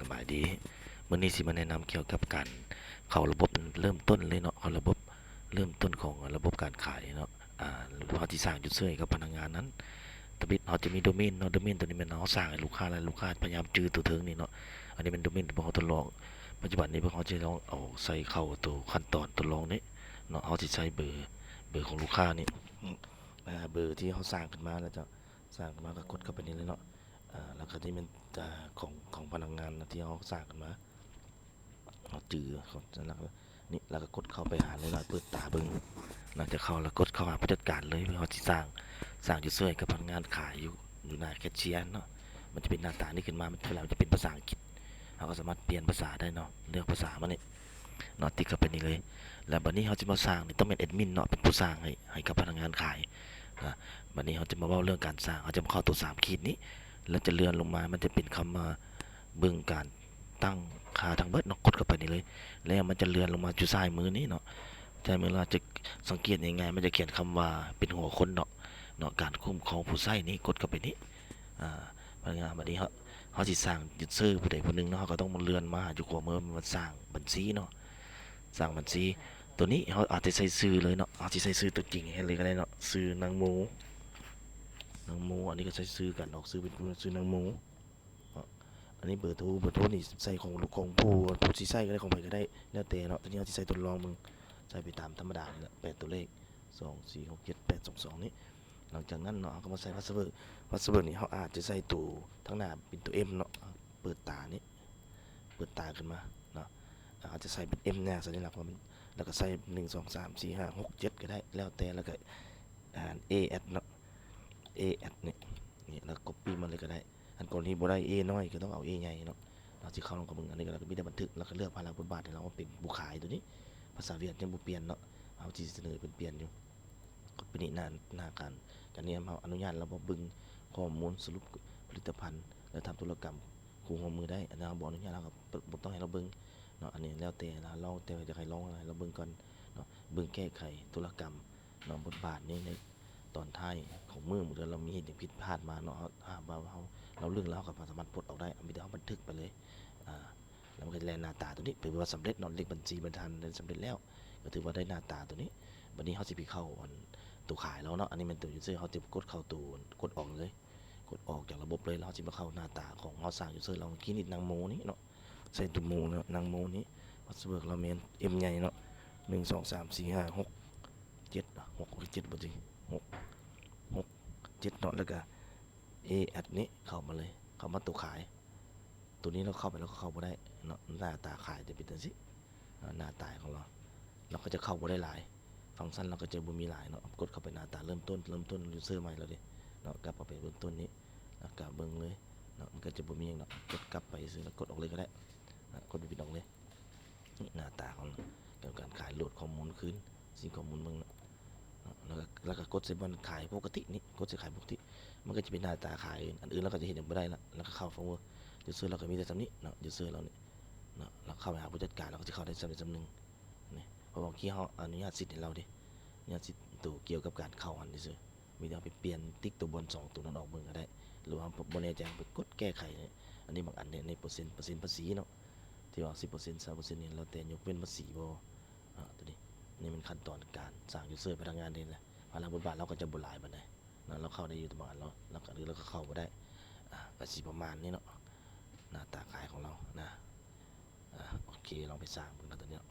สบายดีมื้อนี้สิมาแนะนำเกี่ยวกับการเข้าระบบเริ่มต้นเลยเนาะเข้าระบบเริ่มต้นของระบบการขายเนาะเราสิสร้าง user ให้กับพนักงานนั้นตบิดเราจะมีโดเมนเนาะโดเมนตัวนี้มันเราสร้างให้ลูกค้าและลูกค้าพยายามจื้อตัวถึงนี่เนาะอันนี้เป็นโดเมนที่พวกเราทดลองปัจจุบันนี้พวกเขาจะลองเอาใส่เข้าตัวขั้นตอนทดลองนี้เนาะเขาสิใช้เบอร์ของลูกค้านี่เบอร์ที่เขาสร้างขึ้นมาแล้วจะสร้างขึ้นมาก็กดเข้าไปนี่เลยเนาะแล้วก็ที่มันของพนักงานที่เขาสร้างกันมาเขาจือเขาจะนักนี่แล้วก็กดเข้าไปหาเลยนะเปิดตาเบิ้งหลังจากเข้าแล้วกดเข้าหาผู้จัดการเลยเพื่อเขาที่สร้างยูเซอร์กับพนักงานขายอยู่หน้าแคชเชียร์เนาะมันจะเป็นหน้าตานี้ขึ้นมามันเวลาจะเป็นภาษาอังกฤษเราก็สามารถเปลี่ยนภาษาได้เนาะเลือกภาษามาเนี่ยเนาะติ๊กเข้าไปนี่เลยแล้วบัดนี้เขาจะมาสร้างนี่ต้องเป็นแอดมินเนาะเป็นผู้สร้างให้กับพนักงานขายนะบัดนี้เขาจะมาเล่าเรื่องการสร้างเขาจะมาเข้าตัว3ขีดนี้แล้วจะเลื่อนลงมามันจะเป็นคำมาเบิ่งการตั้งค่าทางเบิดเนาะกดเข้าไปนี่เลยแล้วมันจะเลื่อนลงมาอยู่ซ้ายมือนี้เนาะซ้ายมือเราจะสังเกตยังไงมันจะเขียนคำว่าเป็นหัวคนเนาะการคุ้มครองผู้ใช้นี้กดเข้าไปนี้พนักงานบัดนี้เขาสิสร้างยูเซอร์ผู้ใดผู้หนึ่งเนาะเขาก็ต้องมาเลื่อนมาอยู่ขวามือมันสร้างบัญชีเนาะสร้างบัญชีตัวนี้เขาอาจจะใส่ซื้อเลยเนาะอาจจะใส่ซื้อตัวจริงให้เลยก็ได้เนาะซื้อนางหมูอันนี้ก็ใช้ซื้อกันออกซื้อเป็นซื้อนางหมูอันนี้เบอร์โทรนี่ใส่ของผู้ที่ใส่ก็ได้ของใครก็ได้แล้วแต่เนาะตอนนี้เราที่ใส่ทดลองมึงใส่ไปตามธรรมดานี่แหละ8ตัวเลข2 4 6 7 8 2 2นี่หลังจากนั้นเนาะก็มาใส่พาสเวิร์ดนี่เขาอาจจะใส่ตัวทั้งหน้าเป็นตัว M เนาะเปิดตานี่เปิดตาขึ้นมาเนาะอาจจะใส่เป็น M เนี่ยสัญลักษณ์ว่ามันแล้วก็ใส่1 2 3 4 5 6 7ก็ได้แล้วแต่แล้วก็A at เนาะA at นี่แล้ว copy มันเลยก็ได้อันก่อนที่บ่ได้ A น้อยก็ต้องเอา A ใหญ่เนาะเราสิเข้าลงกับมึงอันนี้ก็มีแต่บันทึกแล้วก็เลือกพาราบทบาทให้เราว่าเป็นผู้ขายตัวนี้ภาษาเวียดยังบ่เปลี่ยนเนาะเอาที่เสนอเป็นเปลี่ยนอยู่กดไปนี่หน้าการนี้เราอนุญาตเราบ่บึงข้อมูลสรุปผลิตภัณฑ์แล้วทำธุรกรรมคู่หัวมือได้อันนั้นเราบ่อนุญาตเราก็บ่ต้องให้เราเบิ่งเนาะอันนี้แล้วแต่เราแต่จะให้ลองอะไรเราเบิ่งก่อนเนาะเบิ่งแก้ไขธุรกรรมเนาะบทบาทนี้ในตอนท้ายของมือเดือนเรามีเหตุอย่างผิดพลาดมาเนาะเราเรื่องแล้วกับสามารถปลดออกได้มีแต่เอาบันทึกไปเลยแล้วมันก็จะแลหน้าตาตัวนี้ถือว่าสำเร็จเนาะเลขบัญชีบรรทัดสำเร็จแล้วก็ถือว่าได้หน้าตาตัวนี้วันนี้เขาจะไปเข้าตัวขายแล้วเนาะอันนี้เป็นตัวยูเซอร์เขาจะกดเข้าตัวกดออกเลยกดออกจากระบบเลยแล้วจะมาเข้าหน้าตาของเขาสร้างยูเซอร์เราคลินิกนางโมนี้เนาะใส่ตัวโมเนาะนางโมนี้พาสเวิร์ดเราเมนเอ็มใหญ่เนาะ1 2 3 4 5 6 7 6 7บ่จริง6 7เนาะแล้วก็แอดนี้เข้ามาเลยเข้ามาตัวขายตัวนี้เราเข้าไปแล้วก็เข้าไม่ได้เนาะหน้าตาขายจะเป็นตัวสิหน้าตาของเราก็จะเข้าไม่ได้หลายฟังก์ชันเราก็จะบ่มีหลายเนาะกดเข้าไปหน้าตาเริ่มต้นยูเซอร์ใหม่แล้วดิเนาะกลับไปเริ่มต้นนี้กลับเบิ้งเลยเนาะมันก็จะบ่มีอย่างเนาะกดกลับไปซื้อแล้วกดออกเลยก็ได้กดไปปิดออกเลยหน้าตาของการขายโหลดข้อมูลคืนสิ่งข้อมูลมึงแล้วก็กดใส่บอลขายปกตินี่กดใส่ขายปกติมันก็จะเป็นหน้าตาขายอันอื่นเราก็จะเห็นอย่างไม่ได้ละแล้วก็เข้าฟอร์เวอร์ยูเซอร์เราก็มีแต่สำนี้เนาะยูเซอร์เราเนี่ยเนาะเราเข้าไปหาผู้จัดการเราก็จะเข้าได้สำหนึ่งนี่เพราะบางทีเขาอนุญาตสิทธิ์ให้เราดิอนุญาตสิทธิ์ตัวเกี่ยวกับการเข้าอันนี้ซื้อมีแต่ไปเปลี่ยนติ๊กตัวบน2ตัวนั้นออกเมืองก็ได้หรือว่าบนแน่ใจไปกดแก้ไขอันนี้บางอันเนี่ยในเปอร์เซ็นต์ภาษีเนาะที่ว่า10% 3%เนี่ยเราแต่ยกเว้นภาษีบ่ตัวนี้นี่เป็นขั้นตอนการสร้างยูเซอร์พนักงานเองแหละพลังบทบาทเราก็จะบหลายบันไดเราเข้าได้อยู่ประมาณเราก็เข้ามาได้ก็สิประมาณนี้เนาะหน้าตาขายของเรานะโอเคลองไปสร้างเบิ่งนะตัวเนี้ย